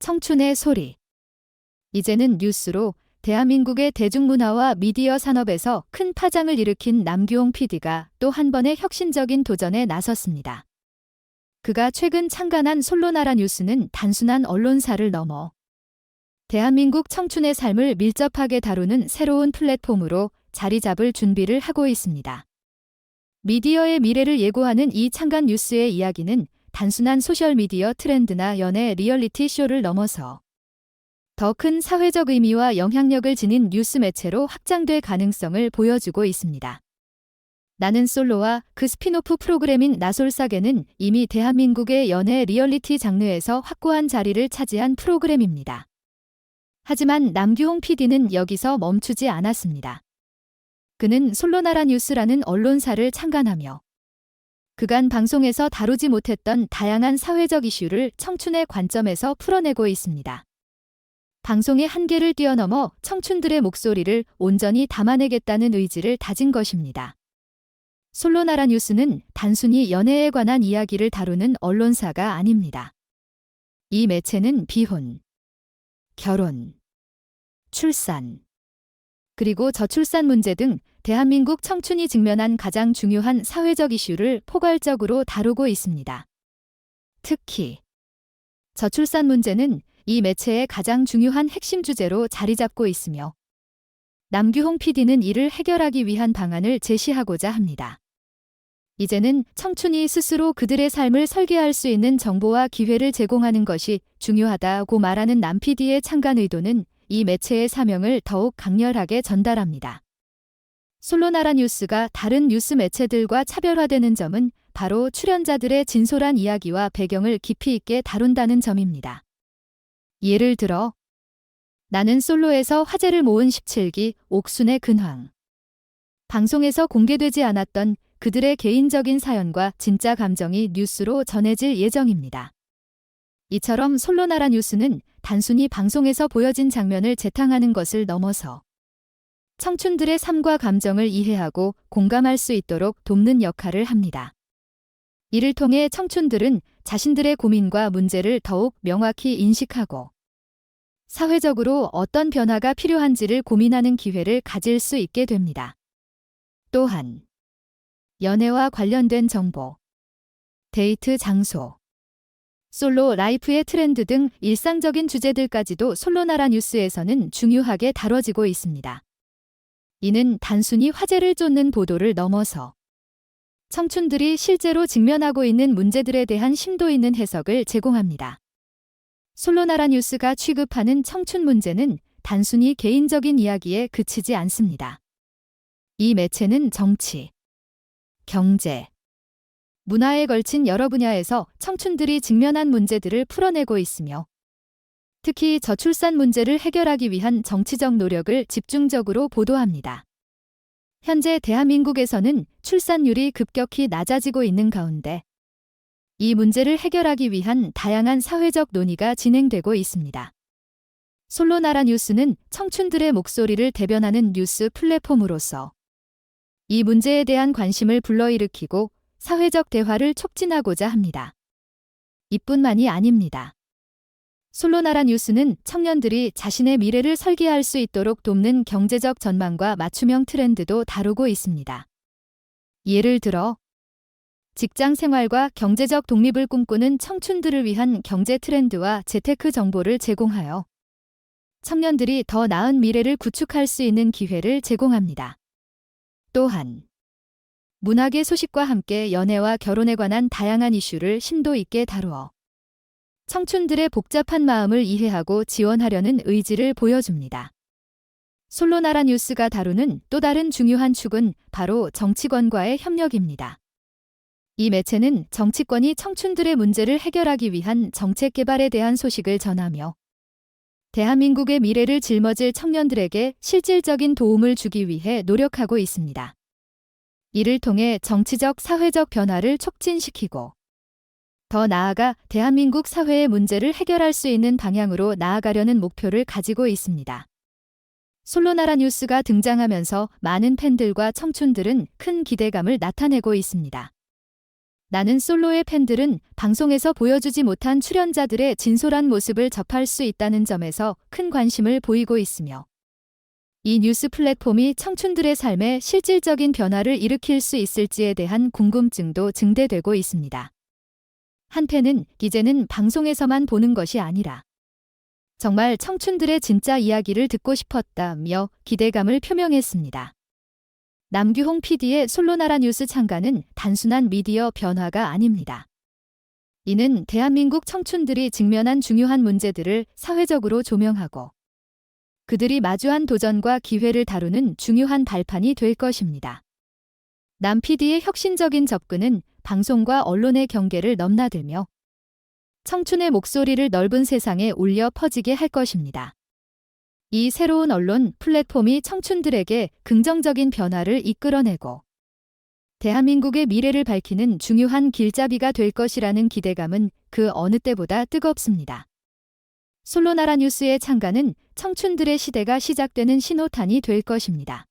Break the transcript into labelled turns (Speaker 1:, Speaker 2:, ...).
Speaker 1: 청춘의 소리. 이제는 뉴스로 대한민국의 대중문화와 미디어 산업에서 큰 파장을 일으킨 남규홍 PD가 또 한 번의 혁신적인 도전에 나섰습니다. 그가 최근 창간한 솔로나라 뉴스는 단순한 언론사를 넘어 대한민국 청춘의 삶을 밀접하게 다루는 새로운 플랫폼으로 자리 잡을 준비를 하고 있습니다. 미디어의 미래를 예고하는 이 창간 뉴스의 이야기는 단순한 소셜미디어 트렌드나 연예 리얼리티 쇼를 넘어서 더 큰 사회적 의미와 영향력을 지닌 뉴스 매체로 확장될 가능성을 보여주고 있습니다. 나는 솔로와 그 스핀오프 프로그램인 나솔사계는 이미 대한민국의 연예 리얼리티 장르에서 확고한 자리를 차지한 프로그램입니다. 하지만 남규홍 PD는 여기서 멈추지 않았습니다. 그는 솔로나라 뉴스라는 언론사를 창간하며 그간 방송에서 다루지 못했던 다양한 사회적 이슈를 청춘의 관점에서 풀어내고 있습니다. 방송의 한계를 뛰어넘어 청춘들의 목소리를 온전히 담아내겠다는 의지를 다진 것입니다. 솔로나라 뉴스는 단순히 연애에 관한 이야기를 다루는 언론사가 아닙니다. 이 매체는 비혼, 결혼, 출산, 그리고 저출산 문제 등 대한민국 청춘이 직면한 가장 중요한 사회적 이슈를 포괄적으로 다루고 있습니다. 특히 저출산 문제는 이 매체의 가장 중요한 핵심 주제로 자리 잡고 있으며 남규홍 PD는 이를 해결하기 위한 방안을 제시하고자 합니다. 이제는 청춘이 스스로 그들의 삶을 설계할 수 있는 정보와 기회를 제공하는 것이 중요하다고 말하는 남 PD의 창간 의도는 이 매체의 사명을 더욱 강렬하게 전달합니다. 솔로나라 뉴스가 다른 뉴스 매체들과 차별화되는 점은 바로 출연자들의 진솔한 이야기와 배경을 깊이 있게 다룬다는 점입니다. 예를 들어 나는 솔로에서 화제를 모은 17기 옥순의 근황. 방송에서 공개되지 않았던 그들의 개인적인 사연과 진짜 감정이 뉴스로 전해질 예정입니다. 이처럼 솔로나라 뉴스는 단순히 방송에서 보여진 장면을 재탕하는 것을 넘어서 청춘들의 삶과 감정을 이해하고 공감할 수 있도록 돕는 역할을 합니다. 이를 통해 청춘들은 자신들의 고민과 문제를 더욱 명확히 인식하고 사회적으로 어떤 변화가 필요한지를 고민하는 기회를 가질 수 있게 됩니다. 또한 연애와 관련된 정보, 데이트 장소, 솔로 라이프의 트렌드 등 일상적인 주제들까지도 솔로나라 뉴스에서는 중요하게 다뤄지고 있습니다. 이는 단순히 화제를 쫓는 보도를 넘어서 청춘들이 실제로 직면하고 있는 문제들에 대한 심도 있는 해석을 제공합니다. 솔로나라 뉴스가 취급하는 청춘 문제는 단순히 개인적인 이야기에 그치지 않습니다. 이 매체는 정치, 경제, 문화에 걸친 여러 분야에서 청춘들이 직면한 문제들을 풀어내고 있으며 특히 저출산 문제를 해결하기 위한 정치적 노력을 집중적으로 보도합니다. 현재 대한민국에서는 출산율이 급격히 낮아지고 있는 가운데 이 문제를 해결하기 위한 다양한 사회적 논의가 진행되고 있습니다. 솔로나라 뉴스는 청춘들의 목소리를 대변하는 뉴스 플랫폼으로서 이 문제에 대한 관심을 불러일으키고 사회적 대화를 촉진하고자 합니다. 이뿐만이 아닙니다. 솔로나라 뉴스는 청년들이 자신의 미래를 설계할 수 있도록 돕는 경제적 전망과 맞춤형 트렌드도 다루고 있습니다. 예를 들어 직장 생활과 경제적 독립을 꿈꾸는 청춘들을 위한 경제 트렌드와 재테크 정보를 제공하여 청년들이 더 나은 미래를 구축할 수 있는 기회를 제공합니다. 또한 문학의 소식과 함께 연애와 결혼에 관한 다양한 이슈를 심도 있게 다루어 청춘들의 복잡한 마음을 이해하고 지원하려는 의지를 보여줍니다. 솔로나라 뉴스가 다루는 또 다른 중요한 축은 바로 정치권과의 협력입니다. 이 매체는 정치권이 청춘들의 문제를 해결하기 위한 정책 개발에 대한 소식을 전하며 대한민국의 미래를 짊어질 청년들에게 실질적인 도움을 주기 위해 노력하고 있습니다. 이를 통해 정치적, 사회적 변화를 촉진시키고 더 나아가 대한민국 사회의 문제를 해결할 수 있는 방향으로 나아가려는 목표를 가지고 있습니다. 솔로나라 뉴스가 등장하면서 많은 팬들과 청춘들은 큰 기대감을 나타내고 있습니다. 나는 솔로의 팬들은 방송에서 보여주지 못한 출연자들의 진솔한 모습을 접할 수 있다는 점에서 큰 관심을 보이고 있으며 이 뉴스 플랫폼이 청춘들의 삶에 실질적인 변화를 일으킬 수 있을지에 대한 궁금증도 증대되고 있습니다. 한 팬은 이제는 방송에서만 보는 것이 아니라 정말 청춘들의 진짜 이야기를 듣고 싶었다며 기대감을 표명했습니다. 남규홍 PD의 솔로나라 뉴스 창간은 단순한 미디어 변화가 아닙니다. 이는 대한민국 청춘들이 직면한 중요한 문제들을 사회적으로 조명하고 그들이 마주한 도전과 기회를 다루는 중요한 발판이 될 것입니다. 남 PD의 혁신적인 접근은 방송과 언론의 경계를 넘나들며 청춘의 목소리를 넓은 세상에 울려 퍼지게 할 것입니다. 이 새로운 언론 플랫폼이 청춘들에게 긍정적인 변화를 이끌어내고 대한민국의 미래를 밝히는 중요한 길잡이가 될 것이라는 기대감은 그 어느 때보다 뜨겁습니다. 솔로나라 뉴스의 창간은 청춘들의 시대가 시작되는 신호탄이 될 것입니다.